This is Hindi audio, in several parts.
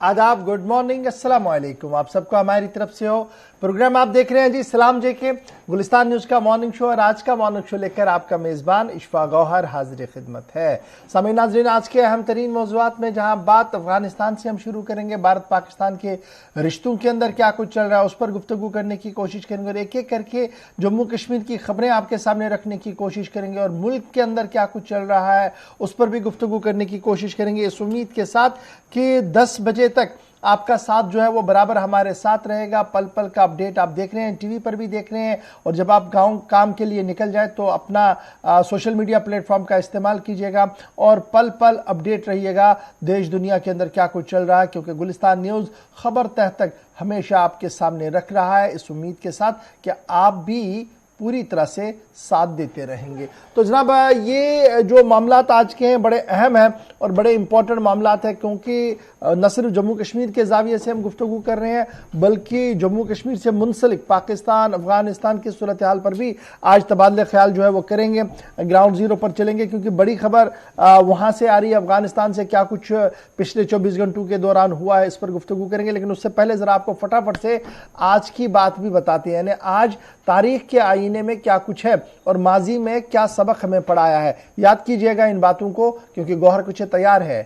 आदाब, गुड मॉर्निंग, अस्सलाम वालेकुम। आप सबको हमारी तरफ से हो प्रोग्राम आप देख रहे हैं जी सलाम जेके गुलिस्तान न्यूज का मॉर्निंग शो। और आज का मॉर्निंग शो लेकर आपका मेजबान इशफा गौहर हाजिर खिदमत है। सामीन नाज़रीन, आज के अहम तरीन मौज़ूआत में जहां बात अफगानिस्तान से हम शुरू करेंगे, भारत पाकिस्तान के रिश्तों के अंदर क्या कुछ चल रहा है उस पर गुफ्तगू करने की कोशिश करेंगे और एक एक करके जम्मू कश्मीर की खबरें आपके सामने रखने की कोशिश करेंगे और मुल्क के अंदर क्या कुछ चल रहा है उस पर भी गुफ्तगू करने की कोशिश करेंगे, इस उम्मीद के साथ कि 10 बजे तक आपका साथ जो है वो बराबर हमारे साथ रहेगा। पल पल का अपडेट आप देख रहे हैं, टीवी पर भी देख रहे हैं और जब आप गांव काम के लिए निकल जाए तो अपना सोशल मीडिया प्लेटफॉर्म का इस्तेमाल कीजिएगा और पल पल अपडेट रहिएगा देश दुनिया के अंदर क्या कुछ चल रहा है, क्योंकि गुलिस्तान न्यूज़ खबर तह तक हमेशा आपके सामने रख रहा है, इस उम्मीद के साथ कि आप भी पूरी तरह से साथ देते रहेंगे। तो जनाब, ये जो मामलात आज के हैं बड़े अहम हैं और बड़े इंपॉर्टेंट मामलात हैं, क्योंकि न सिर्फ जम्मू कश्मीर के जाविये से हम गुफ्तगू कर रहे हैं बल्कि जम्मू कश्मीर से मुंसलिक पाकिस्तान अफगानिस्तान की सूरत हाल पर भी आज तबादले ख्याल जो है वो करेंगे, ग्राउंड जीरो पर चलेंगे, क्योंकि बड़ी खबर वहां से आ रही है। अफगानिस्तान से क्या कुछ पिछले 24 घंटों के दौरान हुआ है इस पर गुफ्तगू करेंगे, लेकिन उससे पहले जरा आपको फटाफट से आज की बात भी बताते हैं, यानी आज तारीख के आईने में क्या कुछ है और माजी में क्या सबक हमें पढ़ाया है। याद कीजिएगा इन बातों को, क्योंकि गौहर कुछ तैयार है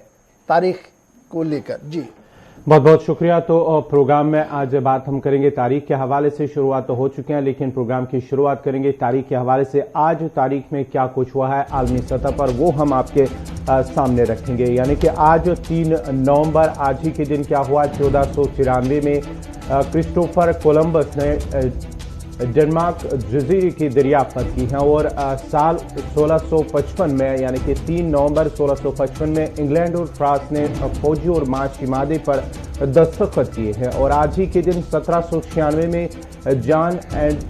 तारीख को लेकर। जी बहुत बहुत शुक्रिया। तो प्रोग्राम में आज बात हम करेंगे तारीख के हवाले से। शुरुआत तो हो चुके हैं, लेकिन प्रोग्राम की शुरुआत करेंगे तारीख के हवाले से। आज तारीख में क्या कुछ हुआ है आलमी सतह पर वो हम आपके सामने रखेंगे। यानी कि आज 3 नवंबर, आज ही के दिन क्या हुआ, 1494 में क्रिस्टोफर कोलंबस ने डेनमार्क जजीरे की दरियाफ्त की है और साल 1655 में यानी कि 3 नवंबर 1655 में इंग्लैंड और फ्रांस ने फौजी और माशी मादे पर दस्तखत किए हैं। और आज ही के दिन 1796 में जॉन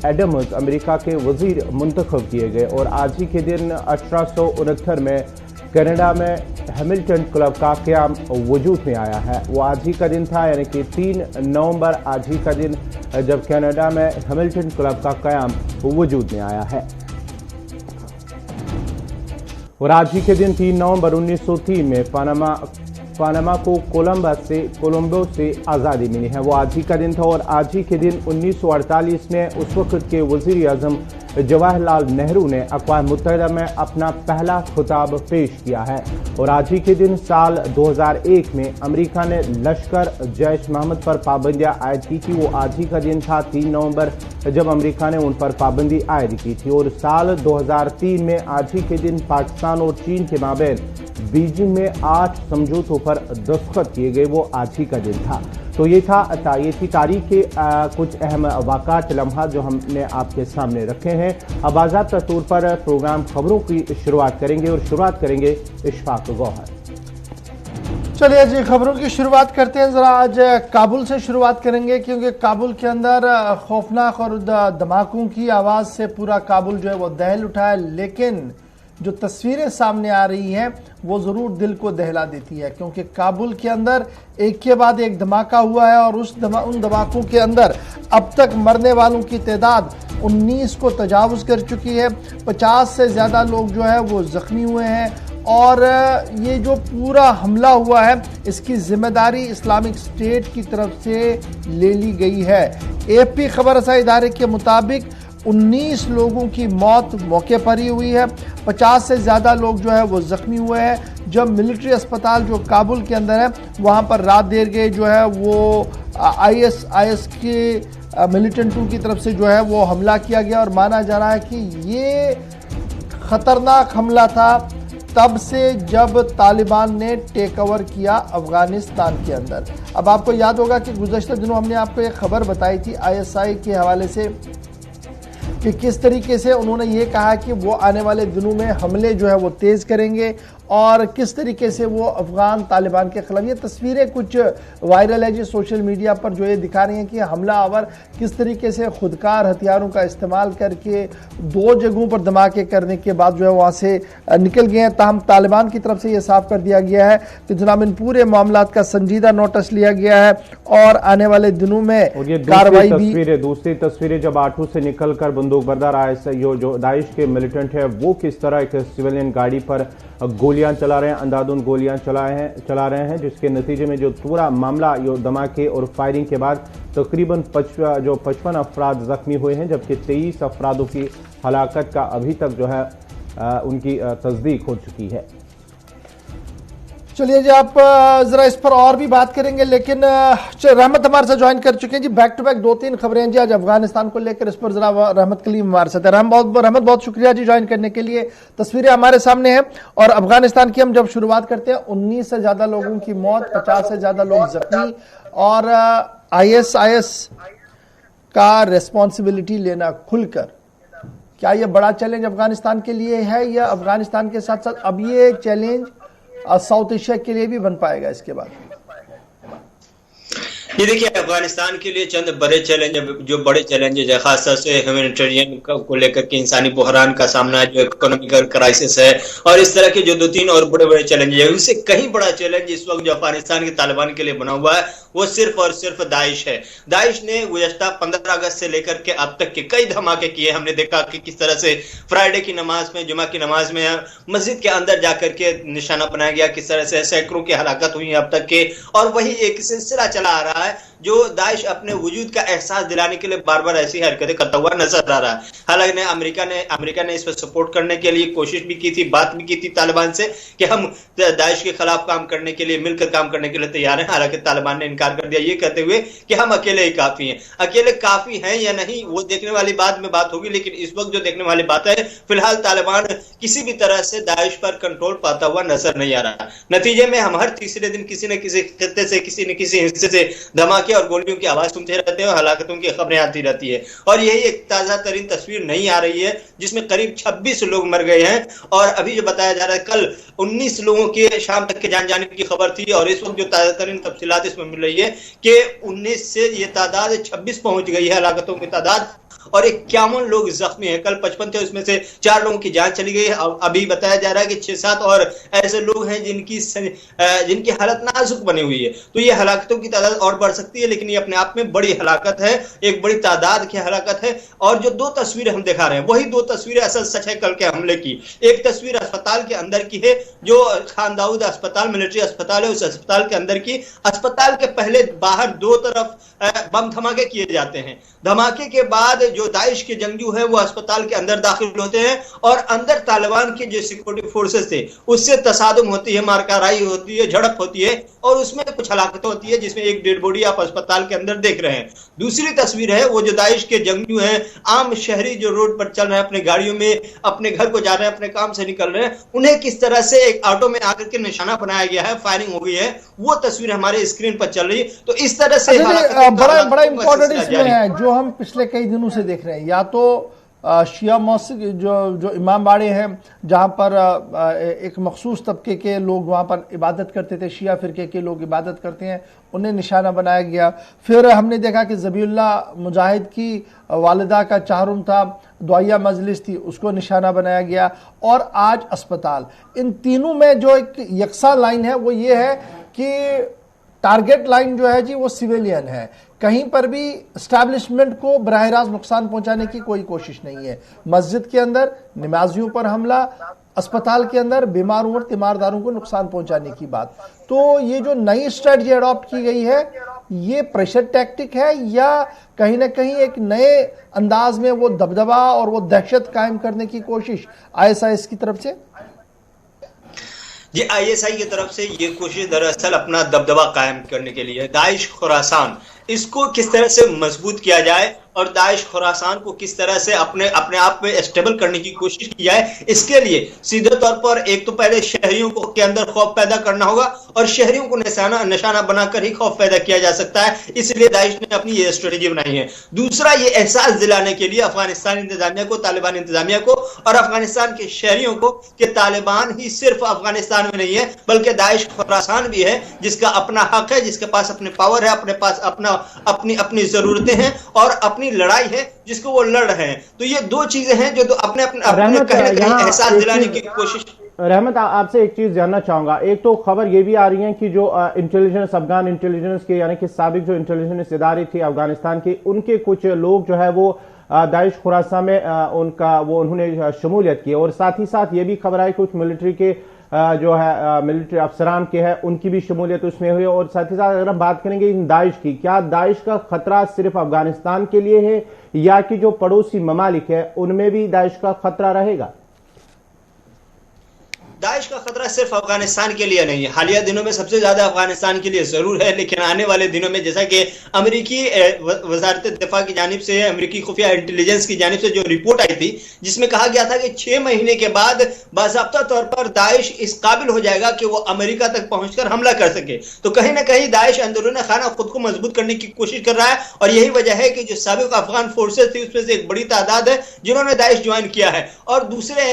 एडम्स अमेरिका के वजीर मुंतखब किए गए और आज ही के दिन 1869 में कनाडा में हैमिल्टन क्लब का क़याम वजूद में आया है। वो आज ही का दिन था, यानी कि 3 नवंबर आज ही का दिन जब कनाडा में हैमिल्टन क्लब का क़याम वजूद में आया है। और आज ही के दिन 3 नवंबर 1903 में पानामा को कोलंबो से आज़ादी मिली है, वो आज ही का दिन था। और आज ही के दिन 1948 में उस वक्त के वज़ीर आज़म जवाहरलाल नेहरू ने अक़वाम मुत्तहिदा में अपना पहला खिताब पेश किया है। और आज ही के दिन साल 2001 में अमेरिका ने लश्कर जैश मोहम्मद पर पाबंदियां आयद की थी, वो आज ही का दिन था 3 नवंबर जब अमेरिका ने उन पर पाबंदी आयद की थी। और साल 2003 में आज ही के दिन पाकिस्तान और चीन के माबैन बीजिंग में 8 समझौतों पर दस्तखत किए गए, वो आज ही का दिन था। तो ये थी तारीख के कुछ अहम वाक़ात लम्हात जो हमने आपके सामने रखे हैं। अब आज़ाद तौर पर प्रोग्राम खबरों की शुरुआत करेंगे और शुरुआत करेंगे इशफाक गौहर। चलिए जी, खबरों की शुरुआत करते हैं। जरा आज काबुल से शुरुआत करेंगे, क्योंकि काबुल के अंदर खौफनाक और धमाकों की आवाज़ से पूरा काबुल जो है वो दहल उठा है, लेकिन जो तस्वीरें सामने आ रही हैं वो ज़रूर दिल को दहला देती है, क्योंकि काबुल के अंदर एक के बाद एक धमाका हुआ है और उन धमाकों के अंदर अब तक मरने वालों की तादाद 19 को तजावुज़ कर चुकी है। 50 से ज़्यादा लोग जो है वो ज़ख्मी हुए हैं और ये जो पूरा हमला हुआ है इसकी जिम्मेदारी इस्लामिक स्टेट की तरफ से ले ली गई है। AP खबर रसाई इदारे के मुताबिक 19 लोगों की मौत मौके पर ही हुई है, 50 से ज़्यादा लोग जो है वो ज़ख्मी हुए हैं। जब मिलिट्री अस्पताल जो काबुल के अंदर है वहाँ पर रात देर गए जो है वो IS के मिलिटेंटों की तरफ से जो है वो हमला किया गया और माना जा रहा है कि ये ख़तरनाक हमला था तब से जब तालिबान ने टेक ओवर किया अफगानिस्तान के अंदर। अब आपको याद होगा कि गुज़श्ता दिनों हमने आपको एक खबर बताई थी ISI के हवाले से कि किस तरीके से उन्होंने ये कहा कि वो आने वाले दिनों में हमले जो है वो तेज़ करेंगे और किस तरीके से वो अफगान तालिबान के खिलाफ, ये तस्वीरें कुछ वायरल है जी सोशल मीडिया पर, जो ये दिखा रही हैं कि हमलावर किस तरीके से खुदकार हथियारों का इस्तेमाल करके 2 जगहों पर धमाके करने के बाद जो है वहाँ से निकल गए हैं। ताहम तालिबान की तरफ से ये साफ कर दिया गया है कि जनाब इन पूरे मामलात का संजीदा नोटिस लिया गया है और आने वाले दिनों में कार्रवाई भी। दूसरी तस्वीरें जब आठू से निकल कर बंदूक बरदार जो दाइश के मिलिटेंट है वो किस तरह एक सिविलियन गाड़ी पर गोली गोलियां चला रहे हैं, अंधाधुंध गोलियां चला रहे हैं, जिसके नतीजे में जो पूरा मामला धमाके और फायरिंग के बाद तकरीबन 55 अफराद जख्मी हुए हैं, जबकि 23 अफरादों की हलाकत का अभी तक जो है उनकी तस्दीक हो चुकी है। चलिए जी, आप जरा इस पर और भी बात करेंगे, लेकिन रहमत हमारे साथ ज्वाइन कर चुके हैं जी। बैक टू बैक 2-3 खबरें हैं जी आज अफगानिस्तान को लेकर, इस पर जरा रहमत कलीम हमारे साथ है। रहमत बहुत शुक्रिया जी ज्वाइन करने के लिए। तस्वीरें हमारे सामने हैं और अफगानिस्तान की हम जब शुरुआत करते हैं 19 से ज्यादा लोगों की मौत, 50 से ज्यादा लोग जख्मी और ISIS का रेस्पॉन्सिबिलिटी लेना खुलकर। क्या यह बड़ा चैलेंज अफगानिस्तान के लिए है या अफगानिस्तान के साथ साथ अब ये चैलेंज साउथ एशिया के लिए भी बन पाएगा इसके बाद? ये देखिए, अफगानिस्तान के लिए चंद बड़े चैलेंज, जो बड़े चैलेंजेस है, खासतौर से ह्यूमैनिटेरियन को लेकर के इंसानी बहरान का सामना है, जो इकोनॉमिकल क्राइसिस है और इस तरह के जो 2-3 और बड़े बड़े चैलेंजेस है, उनसे कहीं बड़ा चैलेंज इस वक्त जो अफगानिस्तान के तालिबान के लिए बना हुआ है वो सिर्फ और सिर्फ दाइश है। दाइश ने गुज़श्ता 15 अगस्त से लेकर के अब तक के कई धमाके किए। हमने देखा कि किस तरह से फ्राइडे की नमाज में, जुमा की नमाज में मस्जिद के अंदर जाकर के निशाना बनाया गया, किस तरह से सैकड़ों की हलाकत हुई अब तक के, और वही एक सिलसिला चला आ रहा है जो दाइश अपने वजूद का एहसास दिलाने के लिए बार बार ऐसी हरकतें करता हुआ नजर आ रहा है। हालांकि अमेरिका ने इस पर सपोर्ट करने के लिए कोशिश भी की थी, बात भी की थी तालिबान से कि हम दाइश के खिलाफ काम करने के लिए, मिलकर काम करने के लिए तैयार हैं। हालांकि तालिबान ने इनकार कर दिया, ये कहते हुए कि हम अकेले ही काफी हैं। अकेले काफी हैं या नहीं वो देखने वाली बाद में बात होगी, लेकिन इस वक्त जो देखने वाली बात है, फिलहाल तालिबान किसी भी तरह से दाइश पर कंट्रोल पाता हुआ नजर नहीं आ रहा। नतीजे में हम हर तीसरे दिन किसी न किसी खित्ते से, किसी न किसी हिस्से से धमाके और गोलियों की आवाज सुनते रहते हैं और हलाकतों की खबरें आती रहती है। और यही एक ताजा तरीन तस्वीर नहीं आ रही है जिसमें करीब 26 लोग मर गए हैं और अभी जो बताया जा रहा है कल 19 लोगों की शाम तक के जान जाने की खबर थी और इस वक्त जो ताजा तरीन तफसीलात इसमें मिल रही है कि 19 से ये तादाद 26 पहुंच गई है हलाकतों की तादाद और 51 लोग जख्मी हैं। कल 55 थे, उसमें से 4 लोगों की जान चली गई। अभी बताया जा रहा है कि 6-7 और ऐसे लोग हैं जिनकी हालत नाजुक बनी हुई है। तो ये हलाकतों की तादाद और बढ़ सकती है, लेकिन ये अपने आप में बड़ी हलाकत है, एक बड़ी तादाद की हलाकत है। और जो 2 तस्वीरें हम दिखा रहे हैं वही 2 तस्वीरें असल सच है कल के हमले की। एक तस्वीर अस्पताल के अंदर की है, जो खान दाऊद अस्पताल, मिलिट्री अस्पताल है, उस अस्पताल के अंदर की। अस्पताल के पहले बाहर 2 तरफ बम धमाके किए जाते हैं। धमाके के बाद जो दाइश के जंगजू हैं वो अस्पताल के अंदर दाखिल होते हैं और अंदर तालिबान के जो सिक्योरिटी फोर्सेस थे उससे तसादुम होती है, मारकाराई होती है, झड़प होती है और उसमें कुछ हलाकतें होती है, जिसमें एक डेड बॉडी आप अस्पताल के अंदर देख रहे हैं। दूसरी तस्वीर है वो जो दाइश के जंगजू हैं, आम शहरी जो रोड पर चल रहे हैं, अपने गाड़ियों में अपने घर को जा रहे हैं, अपने काम से निकल रहे हैं, उन्हें किस तरह से एक ऑटो में आकर के निशाना बनाया गया है, फायरिंग हो गई है, वो तस्वीर हमारे स्क्रीन पर चल रही है। तो इस तरह से बड़ा इंपॉर्टेंट इसमें है जो हम पिछले कई दिनों से देख रहे हैं, या तो शिया मस्जिद जो इमाम बाड़े हैं जहां पर एक मखसूस तबके के लोग वहां पर इबादत करते थे, शिया फिरके के लोग इबादत करते हैं, उन्हें निशाना बनाया गया। फिर हमने देखा कि ज़बीउल्लाह मुजाहिद की वालिदा का चाहरुम था, दुआया मजलिस थी, उसको निशाना बनाया गया और आज अस्पताल। इन तीनों में जो एक यकसा लाइन है वो ये है कि टारगेट लाइन जो है जी वो सिविलियन है, कहीं पर भी एस्टैब्लिशमेंट को बराह रास्त नुकसान पहुंचाने की कोई कोशिश नहीं है। मस्जिद के अंदर नमाजियों पर हमला, अस्पताल के अंदर बीमारों और तीमारदारों को नुकसान पहुंचाने की बात। तो ये जो नई स्ट्रेटजी अडॉप्ट की गई है ये प्रेशर टैक्टिक है या कहीं ना कहीं एक नए अंदाज में वो दबदबा और वो दहशत कायम करने की कोशिश ISIS की तरफ से? ये ISI की तरफ से ये कोशिश दरअसल अपना दबदबा कायम करने के लिए, दाइश खुरासान इसको किस तरह से मजबूत किया जाए और दाइश खुरासान को किस तरह से अपने आप में स्टेबल करने की कोशिश की जाए, इसके लिए सीधे तौर पर एक तो पहले शहरियों को के अंदर खौफ पैदा करना होगा और शहरियों को निशाना बनाकर ही खौफ पैदा किया जा सकता है। इसलिए दाइश ने अपनी ये स्ट्रेटेजी बनाई है। दूसरा, ये एहसास दिलाने के लिए अफगानिस्तान इंतजामिया को, तालिबान इंतजामिया को और अफगानिस्तान के शहरियों को कि तालिबान ही सिर्फ अफगानिस्तान में नहीं है बल्कि दाइश खुरासान भी है, जिसका अपना हक है, जिसके पास अपने पावर है, अपने पास अपनी जरूरतें हैं और अपनी लड़ाई है जिसको वो लड़ रहे हैं। तो ये 2 चीजें हैं जो अपने एहसास दिलाने की कोशिश। रहमत, आपसे एक चीज जानना चाहूंगा। एक तो खबर ये भी आ रही है कि जो इंटेलिजेंस, अफगान इंटेलिजेंस के यानी कि साबिक जो इंटेलिजेंस इदारे थे अफगानिस्तान के, उनके कुछ लोग जो है वो दाइश खुरासान में उन्होंने शमूलियत की और साथ ही साथ ये भी खबर आई कुछ मिलिट्री के जो है मिलिट्री अफसरान के हैं उनकी भी शमूलियत उसमें हुई। और साथ ही साथ अगर हम बात करेंगे इन दाइश की, क्या दाइश का खतरा सिर्फ अफगानिस्तान के लिए है या कि जो पड़ोसी ममालिक है उनमें भी दाइश का खतरा रहेगा? दाइश का खतरा सिर्फ अफगानिस्तान के लिए नहीं है, हालिया दिनों में सबसे ज्यादा अफगानिस्तान के लिए जरूर है, लेकिन आने वाले दिनों में जैसा कि अमेरिकी वजारत दिफा की जानिब से, अमेरिकी खुफिया इंटेलिजेंस की जानिब से जो रिपोर्ट आई थी जिसमें कहा गया था कि 6 महीने के बाद बाज़ाब्ता तौर पर दाइश इस काबिल हो जाएगा कि वो अमेरिका तक पहुंचकर हमला कर सके। तो कहीं ना कहीं दाइश अंदरूनी खाना खुद को मजबूत करने की कोशिश कर रहा है, और यही वजह है कि जो साबिक अफगान फोर्सेस थी उसमें से एक बड़ी तादाद है जिन्होंने दाइश ज्वाइन किया है, और दूसरे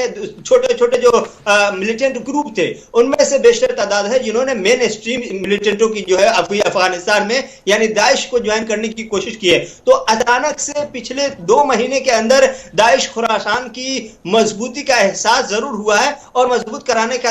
छोटे छोटे जो मिलिटेंट ग्रुप थे उनमें से बेशतर तादाद है जिन्होंने मेन स्ट्रीम मिलिटेंटों की जो है अभी अफगानिस्तान में यानी दाइश को ज्वाइन करने की कोशिश की है। तो अचानक से पिछले 2 महीने के अंदर दाइश खुरासान की मजबूती का एहसास जरूर हुआ है और मजबूत कराने का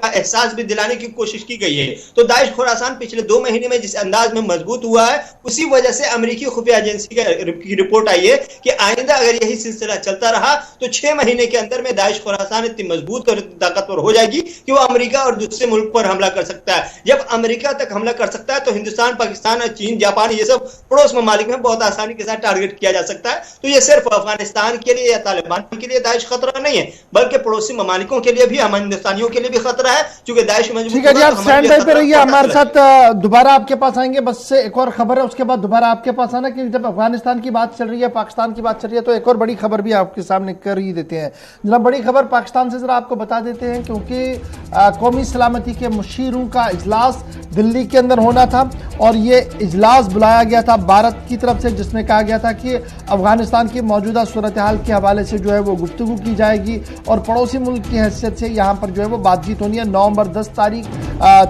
एहसास भी दिलाने की कोशिश की गई है। तो दाइश खुरासान पिछले 2 महीने में जिस अंदाज में मजबूत हुआ है उसी वजह से अमेरिकी खुफिया एजेंसी की रिपोर्ट आई है कि आइंदा अगर यही सिलसिला चलता रहा तो 6 महीने के अंदर में दाइश खुरासान इतनी मजबूत और ताकतवर हो जाएगी कि वो अमेरिका और दूसरे मुल्क पर हमला कर सकता है। जब अमेरिका तक हमला कर सकता है तो हिंदुस्तान, पाकिस्तान, चीन, जापान ये सब पड़ोस ममालिक में बहुत आसानी के साथ टारगेट किया जा सकता है। तो ये सिर्फ अफगानिस्तान के लिए या तालिबान के लिए दाइश खतरा नहीं है, बल्कि पड़ोसी ममालिकों के लिए भी, हम हिंदुस्तानियों के लिए भी खतरा है, क्योंकि दाइश मजबूत। ठीक है जी, आप स्टैंड बाय पे रहिए, हमारे साथ दोबारा आपके पास आएंगे। बस से एक और खबर है, उसके बाद दोबारा आपके पास आना, क्योंकि जब अफगानिस्तान की बात चल रही है, पाकिस्तान की बात चल रही है, तो एक और बड़ी खबर भी आपके सामने कर ही देते हैं। जरा बड़ी खबर पाकिस्तान से जरा आपको बता देते हैं, क्योंकि कौमी सलामती के मुशीरों का इजलास दिल्ली के अंदर होना था और ये इजलास बुलाया गया था भारत की तरफ से, जिसमें कहा गया था कि अफगानिस्तान की मौजूदा सूरत हाल के हवाले से जो है वो गुफ्तगू की जाएगी और पड़ोसी मुल्क की हैसियत से यहाँ पर जो है वो बातचीत होनी है। नवंबर 10 तारीख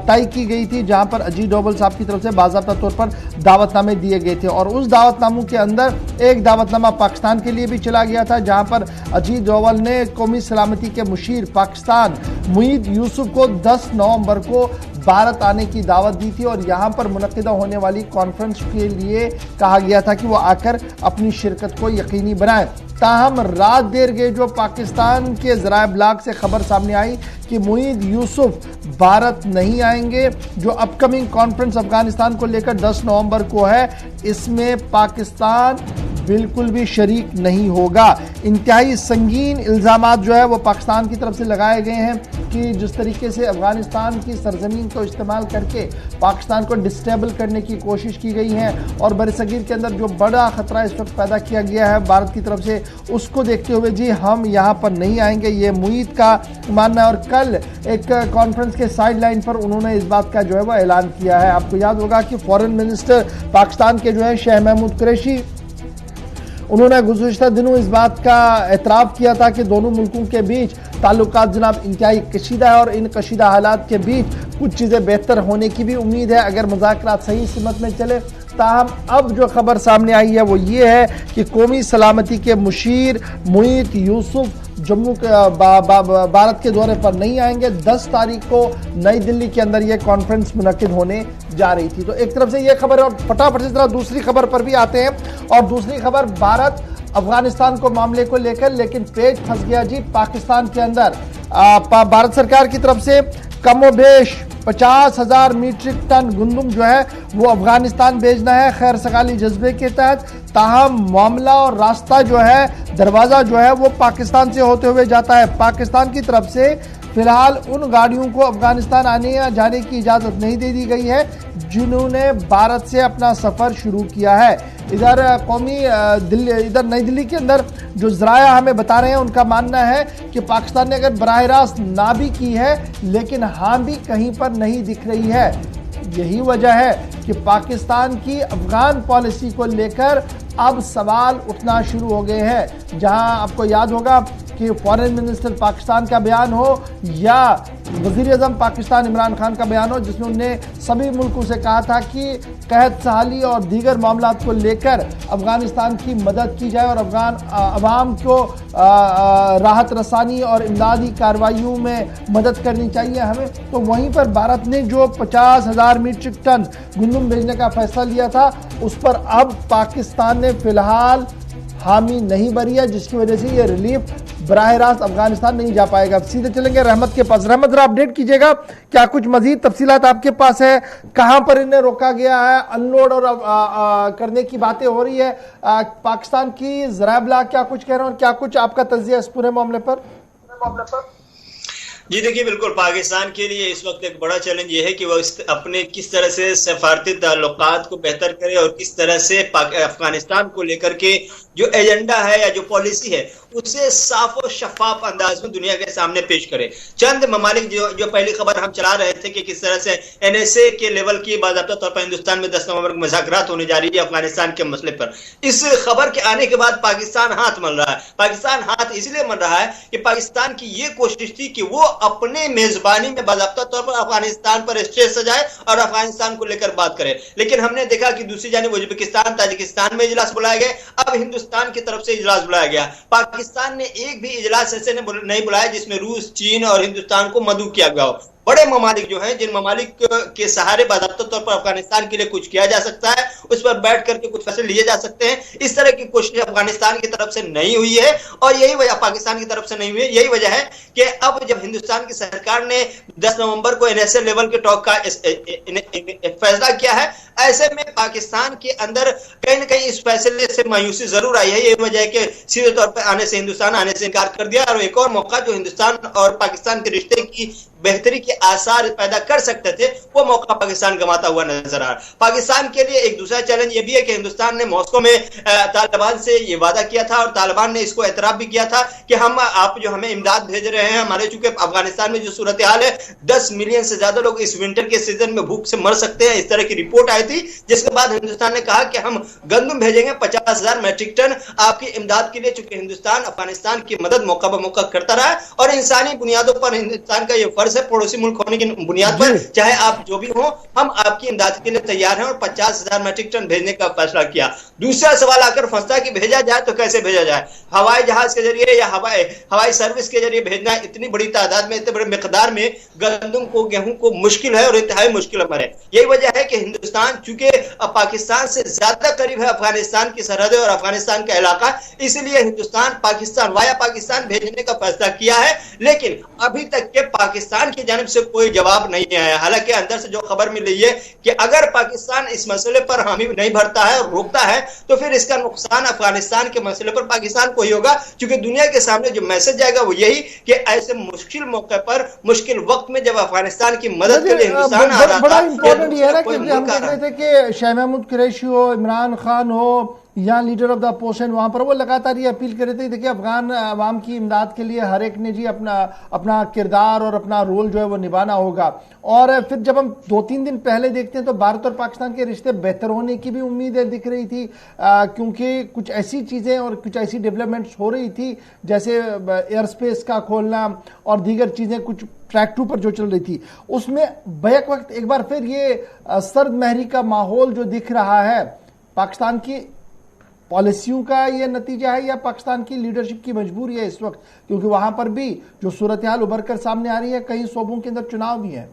तय की गई थी, जहाँ पर अजीत डोभाल साहब की तरफ से बाज़ाब्ता तौर पर दावतनामे दिए गए थे, और उस दावतनामों के अंदर एक दावतनामा पाकिस्तान के लिए भी चला गया था, जहाँ पर अजीत डोभाल ने कौमी सलामती के मुशीर पाकिस्तान मुईद यूसुफ को 10 नवंबर को भारत आने की दावत दी थी और यहाँ पर मुनक्किदा होने वाली कॉन्फ्रेंस के लिए कहा गया था कि वो आकर अपनी शिरकत को यकीनी बनाएं। ताहम रात देर गए जो पाकिस्तान के ज़राए ब्लाग से खबर सामने आई कि मुईद यूसुफ भारत नहीं आएंगे। जो अपकमिंग कॉन्फ्रेंस अफगानिस्तान को लेकर 10 नवंबर को है, इसमें पाकिस्तान बिल्कुल भी शरीक नहीं होगा। इंतहाई संगीन इल्ज़ामात जो है वो पाकिस्तान की तरफ से लगाए गए हैं कि जिस तरीके से अफगानिस्तान की सरजमीन को इस्तेमाल करके पाकिस्तान को डिस्टेबल करने की कोशिश की गई है और बरसगीर के अंदर जो बड़ा ख़तरा इस वक्त पैदा किया गया है भारत की तरफ से, उसको देखते हुए जी हम यहाँ पर नहीं आएंगे, ये मुईद का मानना है। और कल एक कॉन्फ्रेंस के साइड लाइन पर उन्होंने इस बात का जो है वो ऐलान किया है। आपको याद होगा कि फॉरेन मिनिस्टर पाकिस्तान के जो है शाह महमूद कुरैशी, उन्होंने गुज़िश्ता दिनों इस बात का एतराफ़ किया था कि दोनों मुल्कों के बीच ताल्लुकात जनाब इंतहाई कशीदा है और इन कशीदा हालात के बीच कुछ चीज़ें बेहतर होने की भी उम्मीद है अगर मुज़ाकरात सही सिमत में चले। ताहम अब जो खबर सामने आई है वो ये है कि कौमी सलामती के मुशीर मुईद यूसुफ जम्मू भारत के दौरे पर नहीं आएंगे। 10 तारीख को नई दिल्ली के अंदर ये कॉन्फ्रेंस मुनक्किद होने जा रही थी। तो एक तरफ से ये खबर है और फटाफट से जरा दूसरी खबर पर भी आते हैं। और दूसरी खबर भारत अफगानिस्तान को मामले को लेकर, लेकिन पेच फंस गया जी पाकिस्तान के अंदर। भारत सरकार की तरफ से कमोबेश 50,000 मीट्रिक टन गंदम जो है वो अफगानिस्तान भेजना है खैर सगाली जज्बे के तहत। ताहम मामला और रास्ता जो है, दरवाज़ा जो है वो पाकिस्तान से होते हुए जाता है। पाकिस्तान की तरफ से फिलहाल उन गाड़ियों को अफगानिस्तान आने या जाने की इजाज़त नहीं दे दी गई है जिन्होंने भारत से अपना सफ़र शुरू किया है। इधर इधर नई दिल्ली के अंदर जो ज़राया हमें बता रहे हैं उनका मानना है कि पाकिस्तान ने अगर बराह रास्त ना भी की है लेकिन हाँ भी कहीं पर नहीं दिख रही है। यही वजह है कि पाकिस्तान की अफगान पॉलिसी को लेकर अब सवाल उठना शुरू हो गए हैं। जहां आपको याद होगा कि फॉरेन मिनिस्टर पाकिस्तान का बयान हो या वज़ीर-ए-आज़म पाकिस्तान इमरान खान का बयान हो, जिसमें उन्होंने सभी मुल्कों से कहा था कि कहत सहाली और दीगर मामलात को लेकर अफगानिस्तान की मदद की जाए और अफगान अवाम को राहत रसानी और इमदादी कार्रवाइयों में मदद करनी चाहिए हमें। तो वहीं पर भारत ने जो 50,000 मीट्रिक टन गंदम भेजने का फैसला लिया था उस पर अब पाकिस्तान ने फिलहाल हामी नहीं भरी है, जिसकी वजह से ये रिलीफ बराह रास्त अफगानिस्तान नहीं जा पाएगा। सीधे चलेंगे रहमत के पास। रहमत, जरा अपडेट कीजिएगा, क्या कुछ मजीद तफसीलात आपके पास है? कहां पर इन्हें रोका गया है? अनलोड और करने की बातें हो रही है, पाकिस्तान की ज़राइब क्या कुछ कह रहे हैं और क्या कुछ आपका तज्जिया इस पूरे मामले पर? जी देखिए, बिल्कुल पाकिस्तान के लिए इस वक्त एक बड़ा चैलेंज ये है कि वो अपने किस तरह से सफारती ताल्लुकात को बेहतर करे और किस तरह से अफगानिस्तान को लेकर के जो एजेंडा है या जो पॉलिसी है उसे साफ और शफाफ अंदाज में दुनिया के सामने पेश करे। चंद ममालिक जो पहली खबर हम चला रहे थे कि किस तरह से एनएसए के लेवल की बाज़ाब्ता तौर पर हिंदुस्तान में 10 नवंबर को मुज़ाकरात होने जा रही है अफगानिस्तान के मसले पर। इस खबर के आने के बाद पाकिस्तान हाथ मल रहा है। पाकिस्तान हाथ इसलिए मल रहा है कि पाकिस्तान की यह कोशिश थी कि वो अपने मेजबानी में बाज़ाब्ता तौर पर अफगानिस्तान पर स्टेज सजाए और अफगानिस्तान को लेकर बात करे। लेकिन हमने देखा कि दूसरी जानिब उज्बेकिस्तान, ताजिकिस्तान में इजलास बुलाया गया, अब हिंदुस्तान की तरफ से इजलास बुलाया गया। पाकिस्तान ने एक भी इजलास ऐसे नहीं बुलाया जिसमें रूस, चीन और हिंदुस्तान को मदऊ किया गया हो। बड़े ममालिक जो हैं, जिन ममालिक के सहारे बाज़ाब्ता तौर पर अफगानिस्तान के लिए कुछ किया जा सकता है, उस पर बैठ करके कुछ फैसले लिए जा सकते हैं, इस तरह की कोशिश अफगानिस्तान की तरफ से नहीं हुई है। और यही वजह पाकिस्तान की तरफ से नहीं हुई है, यही वजह है कि अब जब हिंदुस्तान की सरकार ने 10 नवंबर को एनएसए लेवल के टॉक का फैसला किया है, ऐसे में पाकिस्तान के अंदर कहीं ना कहीं इस फैसले से मायूसी जरूर आई है। यही वजह है कि सीधे तौर पर हिंदुस्तान आने से इनकार कर दिया और एक और मौका जो हिंदुस्तान और पाकिस्तान के रिश्ते की बेहतरी के आसार पैदा कर सकते थे, वो मौका पाकिस्तान गंवाता हुआ नजर आ रहा है। पाकिस्तान के लिए एक दूसरा चैलेंज ये भी है कि हिंदुस्तान ने मॉस्को में तालिबान से ये वादा किया था और तालिबान ने इसको एतराफ भी किया था कि आप जो हमें इमदाद भेज रहे हैं, हमारे चूंकि अफगानिस्तान में जो सूरत हाल है 10 मिलियन से ज्यादा लोग इस विंटर के सीजन में भूख से मर सकते हैं, इस तरह की रिपोर्ट आई थी। जिसके बाद हिंदुस्तान ने कहा कि हम गंदम भेजेंगे 50,000 मैट्रिक टन आपकी इमदाद के लिए, चूंकि हिंदुस्तान अफगानिस्तान की मदद मौका ब मौका करता रहा और इंसानी बुनियादों पर हिंदुस्तान का यह फर्ज है, पड़ोसी मुल्क होने की बुनियाद पर, चाहे आप जो भी हो, हम आपकी इमदाद के लिए तैयार हैं और 50,000 मैट्रिक टन भेजने का फैसला किया। दूसरा सवाल आकर फंसता कि भेजा जाए तो कैसे भेजा जाए? हवाई जहाज के जरिए या हवाई सर्विस के जरिए भेजना इतनी बड़ी तादाद में, इतने बड़े मिकदार में गंदम को, गेहूं को मुश्किल है और इंतहाई मुश्किल अमर है। यही वजह है कि हिंदुस्तान चूंकि पाकिस्तान से ज्यादा करीब है अफगानिस्तान की सरहदें और अफगानिस्तान का इलाका, इसलिए हिंदुस्तान वाया पाकिस्तान भेजने का फैसला किया है। लेकिन अभी तक के पाकिस्तान की जानिब से कोई जवाब नहीं आया। हालांकि अंदर से जो खबर मिल रही है कि अगर पाकिस्तान इस मसले पर हामी नहीं भरता है और रोकता है तो फिर इसका नुकसान अफगानिस्तान के मसले पर पाकिस्तान को ही होगा, क्योंकि दुनिया के सामने जो मैसेज जाएगा वो यही कि ऐसे मुश्किल मौके पर, मुश्किल वक्त में जब अफगानिस्तान की मदद के लिए हिंदुस्तान आ रहा था, बड़ा इंपॉर्टेंट ये है ना कि हम देख रहे थे कि शाह महमूद कुरैशी हो, इमरान खान हो या लीडर ऑफ द अपोजिशन, वहां पर वो लगातार ये अपील कर रहे थे, देखिए अफगान अवाम की इमदाद के लिए हर एक ने जी अपना किरदार और अपना रोल जो है वो निभाना होगा। और फिर जब हम 2-3 दिन पहले देखते हैं तो भारत और पाकिस्तान के रिश्ते बेहतर होने की भी उम्मीदें दिख रही थी, क्योंकि कुछ ऐसी चीजें और कुछ ऐसी डेवलपमेंट्स हो रही थी जैसे एयर स्पेस का खोलना और दीगर चीजें कुछ ट्रैक 2 पर जो चल रही थी, उसमें बैक वक्त एक बार फिर ये सर्द महरी का माहौल जो दिख रहा है, पाकिस्तान की पॉलिसियों का यह नतीजा है या पाकिस्तान की लीडरशिप की मजबूरी है इस वक्त, क्योंकि वहां पर भी जो सूरत हाल उभर कर सामने आ रही है, कई सूबों के अंदर चुनाव भी है।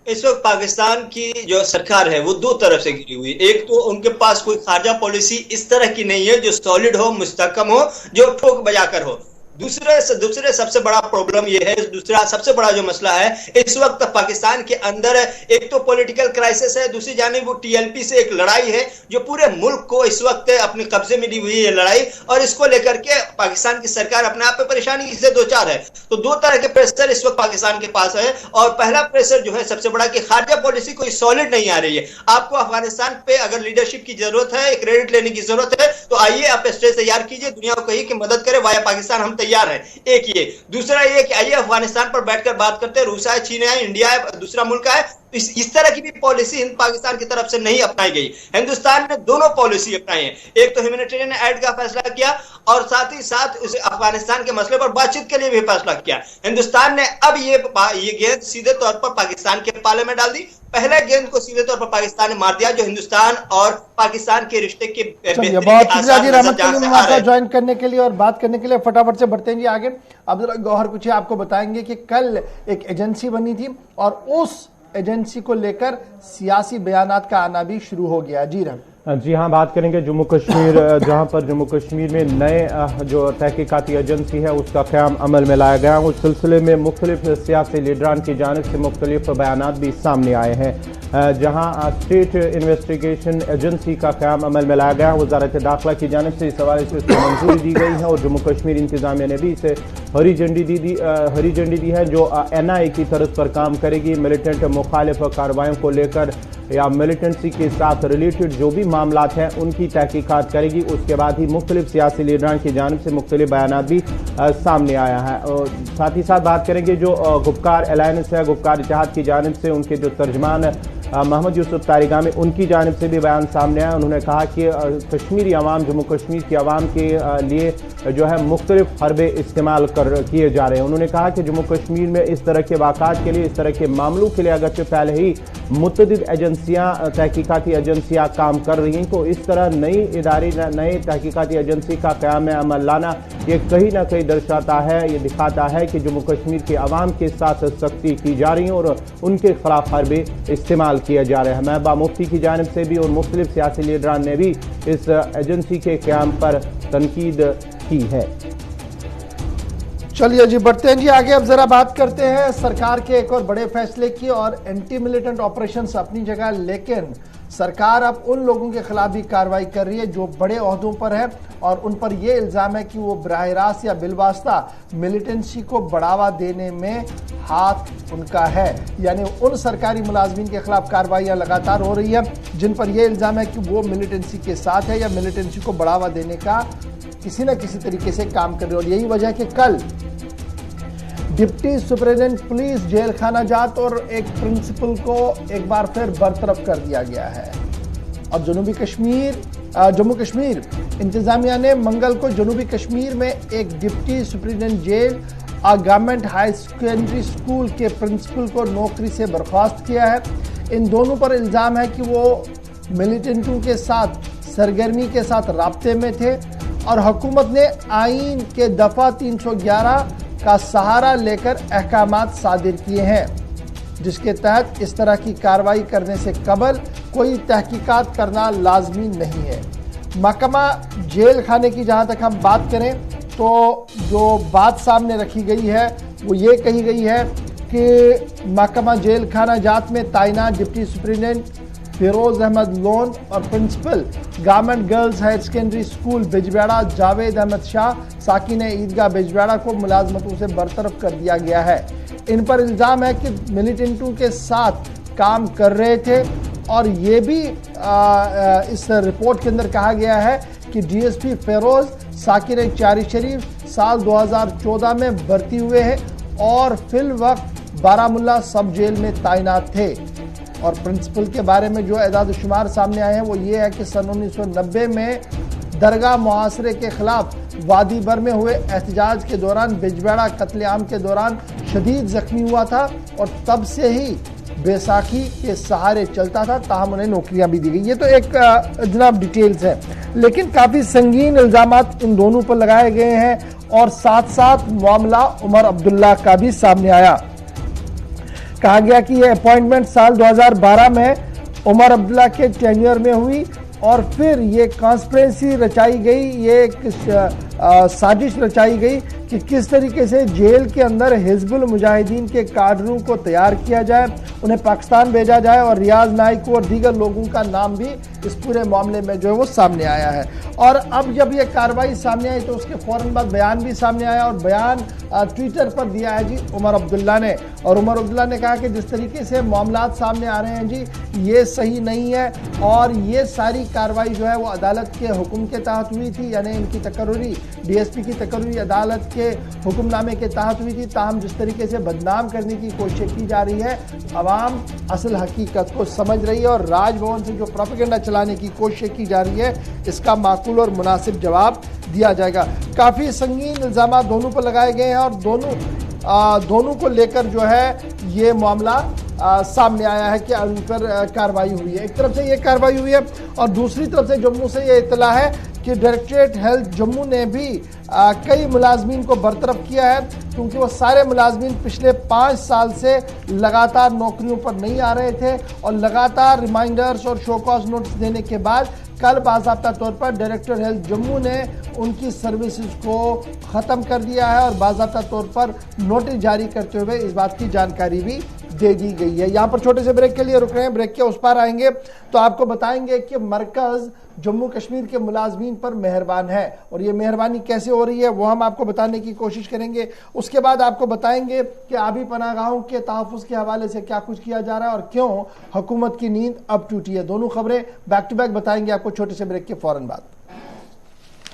इस वक्त पाकिस्तान की जो सरकार है वो दो तरफ से घिरी हुई। एक तो उनके पास कोई खारजा पॉलिसी इस तरह की नहीं है जो सॉलिड हो, मुस्तहकम हो, जो ठोक बजाकर हो। दूसरे सबसे बड़ा प्रॉब्लम यह है, दूसरा सबसे बड़ा जो मसला है इस वक्त पाकिस्तान के अंदर, एक तो पॉलिटिकल क्राइसिस है, दूसरी जानिब वो टीएलपी से एक लड़ाई है जो पूरे मुल्क को इस वक्त अपने कब्जे में ली हुई है लड़ाई, और इसको लेकर के पाकिस्तान की सरकार अपने आप पे परेशानी से दो चार है। तो दो तरह के प्रेशर इस वक्त पाकिस्तान के पास है, और पहला प्रेशर जो है सबसे बड़ा कि खारजा पॉलिसी कोई सॉलिड नहीं आ रही है। आपको अफगानिस्तान पे अगर लीडरशिप की जरूरत है, क्रेडिट लेने की जरूरत है, तो आइए आप स्टेज तैयार कीजिए, दुनिया को कहिए कि मदद करे, वाया पाकिस्तान हम तैयार है। एक ये, दूसरा ये कि आइए अफगानिस्तान पर बैठकर बात करते हैं, रूस है, चीन है, इंडिया है, दूसरा मुल्क है। इस तरह की भी पॉलिसी हिंद पाकिस्तान की तरफ से नहीं अपनाई गई। हिंदुस्तान ने दोनों पॉलिसी अपनाई है, एक तो ह्यूमैनिटेरियन एड का फैसला किया और साथ ही साथ उसे अफगानिस्तान के मसले पर बातचीत के लिए भी फैसला किया। हिंदुस्तान ने अब ये गेंद सीधे तौर पर पाकिस्तान के पाले में डाल दी। पहले गेंद को सीधे तौर पर पाकिस्तान ने मार दिया, जो हिंदुस्तान और पाकिस्तान के रिश्ते के ज्वाइन करने के लिए और बात करने के लिए फटाफट से बढ़ते हैं जी आगे। अब्दुल्ला गौहर कुछ आपको बताएंगे कि कल एक एजेंसी बनी थी और उस एजेंसी को लेकर सियासी बयानात का आना भी शुरू हो गया। जी रहम। जी हाँ, बात करेंगे जम्मू कश्मीर, जहाँ पर जम्मू कश्मीर में नए जो तहकीकाती एजेंसी है उसका क़याम अमल में लाया गया। उस सिलसिले में मुख्तलिफ सियासी लीडरान की जानिब से मुख्तलिफ बयानात भी सामने आए हैं। जहाँ स्टेट इन्वेस्टिगेशन एजेंसी का क़याम अमल में लाया गया, वज़ारत दाखिला की जानिब से इस हवाले से उसको मंजूरी दी गई है और जम्मू कश्मीर इंतजामिया ने भी इसे हरी झंडी दी है, जो NIA की तर्ज पर काम करेगी। मिलिटेंट मुखालिफ कार्रवाइयों को लेकर या मिलिटेंसी के साथ रिलेटेड जो भी मामलात हैं उनकी तहकीकात करेगी। उसके बाद ही मुख्तलिफ सियासी लीडरान की जानिब से मुख्तलिफ बयानात भी सामने आया है। और साथ ही साथ बात करेंगे जो गुपकार अलायंस है, गुपकार इत्तेहाद की जानिब से उनके जो तर्जमान मोहम्मद यूसुफ तारिगामी, उनकी जानिब से भी बयान सामने आया। उन्होंने कहा कि कश्मीरी अवाम, जम्मू कश्मीर की अवाम के लिए जो है मुख्तलिफ हरबे इस्तेमाल किए जा रहे हैं। उन्होंने कहा कि जम्मू कश्मीर में इस तरह के वाक़ात के लिए, इस तरह के मामलों के लिए अगरचे पहले ही मुतअद्दिद एजेंसियाँ, तहकीकाती एजेंसियाँ काम कर रही हैं, तो इस तरह नई तहकीकाती एजेंसी का क़याम अमल लाना ये कहीं ना कहीं दर्शाता है, ये दिखाता है कि जम्मू कश्मीर के अवाम के साथ सख्ती की जा रही है और उनके खिलाफ हरबे इस्तेमाल किया जा रहा है। महबूबा मुफ्ती की जानिब से भी और मुख्तलिफ सियासी लीडरान ने भी इस एजेंसी के क़याम पर तनकीद की है। चलिए जी, बढ़ते हैं जी आगे। अब जरा बात करते हैं सरकार के एक और बड़े फैसले की। और एंटी मिलिटेंट ऑपरेशंस अपनी जगह, लेकिन सरकार अब उन लोगों के खिलाफ भी कार्रवाई कर रही है जो बड़े ओहदों पर है और उन पर यह इल्जाम है कि वो बराह रास्त या बिलवास्ता मिलिटेंसी को बढ़ावा देने में हाथ उनका है। यानी उन सरकारी मुलाजमीन के खिलाफ कार्रवाइयां लगातार हो रही है जिन पर यह इल्जाम है कि वो मिलिटेंसी के साथ है या मिलिटेंसी को बढ़ावा देने का किसी न किसी तरीके से काम कर रहे हैं। और यही वजह है कि कल डिप्टी सुपरिटेंडेंट पुलिस जेल खाना जात और एक प्रिंसिपल को एक बार फिर बरतरफ कर दिया गया है। और जम्मू कश्मीर इंतजामिया ने मंगल को जनूबी कश्मीर में एक डिप्टी सुपरिटेंडेंट जेल और गवर्नमेंट हाई सेकेंडरी स्कूल के प्रिंसिपल को नौकरी से बर्खास्त किया है। इन दोनों पर इल्जाम है कि वो मिलिटेंटों के साथ सरगर्मी के साथ राब्ते में थे और हुकूमत ने आईन के दफा 311 का सहारा लेकर अहकामात सादिर किए हैं, जिसके तहत इस तरह की कार्रवाई करने से कबल कोई तहकीकात करना लाजमी नहीं है। महकमा जेल खाने की जहां तक हम बात करें तो जो बात सामने रखी गई है वो ये कही गई है कि महकमा जेल खाना जात में तैनात डिप्टी सुपरिटेंडेंट फिरोज अहमद लोन और principal government girls higher secondary school Bijbehara Javed Ahmad Shah साकिन ईदगाह बिजबेड़ा को मुलाजमतों से बरतरफ कर दिया गया है। इन पर इल्ज़ाम है कि मिलिटेंटों के साथ काम कर रहे थे और ये भी इस रिपोर्ट के अंदर कहा गया है कि डीएसपी फिरोज साकिन चारी शरीफ साल 2014 में भर्ती हुए हैं और फिल वक्त बारामुल्ला सब जेल में तैनात थे। और प्रिंसिपल के बारे में जो एदाद शुमार सामने आए हैं वो ये है कि सन 1990 में दरगाह मुहासरे के खिलाफ वादी भर में हुए एहतजाज के दौरान बिजबेड़ा कत्लेआम के दौरान शदीद जख्मी हुआ था और तब से ही बैसाखी के सहारे चलता था, ताहम उन्हें नौकरियां भी दी गई। ये तो एक जनाब डिटेल्स है, लेकिन काफ़ी संगीन इल्जामात इन दोनों पर लगाए गए हैं और साथ साथ मामला उमर अब्दुल्ला का भी सामने आया। कहा गया कि यह अपॉइंटमेंट साल 2012 में उमर अब्दुल्ला के टेन्योर में हुई और फिर ये कॉन्स्पिरेसी रचाई गई, ये एक साजिश रचाई गई कि किस तरीके से जेल के अंदर हिजबुल मुजाहिदीन के काडरों को तैयार किया जाए, उन्हें पाकिस्तान भेजा जाए और रियाज नाइक और दीगर लोगों का नाम भी इस पूरे मामले में जो है वो सामने आया है। और अब जब ये कार्रवाई सामने आई तो उसके फौरन बाद बयान भी सामने आया और बयान ट्विटर पर दिया है जी उमर अब्दुल्ला ने। और उमर अब्दुल्ला ने कहा कि जिस तरीके से मामलात सामने आ रहे हैं जी ये सही नहीं है और ये सारी कार्रवाई जो है वो अदालत के हुक्म के तहत हुई थी, यानी इनकी तकर्रुरी डीएसपी की तकर्रुरी अदालत के हुक्मनामे के तहत हुई थी। ताहम जिस तरीके से बदनाम करने की कोशिश की जा रही है, अवाम असल हकीकत को समझ रही है और राजभवन से जो प्रोपेगेंडा चलाने की कोशिश की जा रही है इसका माकूल और मुनासिब जवाब दिया जाएगा। काफ़ी संगीन इल्ज़ाम दोनों पर लगाए गए हैं और दोनों को लेकर जो है ये मामला सामने आया है कि उन पर कार्रवाई हुई है। एक तरफ से ये कार्रवाई हुई है और दूसरी तरफ से जम्मू से ये इतला है कि डायरेक्टरेट हेल्थ जम्मू ने भी कई मुलाजमीन को बरतरफ किया है क्योंकि वो सारे मुलाजमीन पिछले 5 साल से लगातार नौकरियों पर नहीं आ रहे थे और लगातार रिमाइंडर्स और शो कॉज नोटिस देने के बाद कल बाज़ाब्ता तौर पर डायरेक्टर हेल्थ जम्मू ने उनकी सर्विसेज को ख़त्म कर दिया है और बाज़ाब्ता तौर पर नोटिस जारी करते हुए इस बात की जानकारी भी दे दी गई है। यहाँ पर छोटे से ब्रेक के लिए रुक रहे हैं, ब्रेक के उस पार आएंगे तो आपको बताएंगे कि मरकज जम्मू कश्मीर के मुलाजमीन पर मेहरबान है और ये मेहरबानी कैसे हो रही है वो हम आपको बताने की कोशिश करेंगे। उसके बाद आपको बताएंगे कि आबी पनाहगाहों के तहफ़्फ़ुज़ के हवाले से क्या कुछ किया जा रहा है और क्यों हुकूमत की नींद अब टूटी है। दोनों खबरें बैक टू बैक बताएंगे आपको छोटे से ब्रेक के फौरन बाद।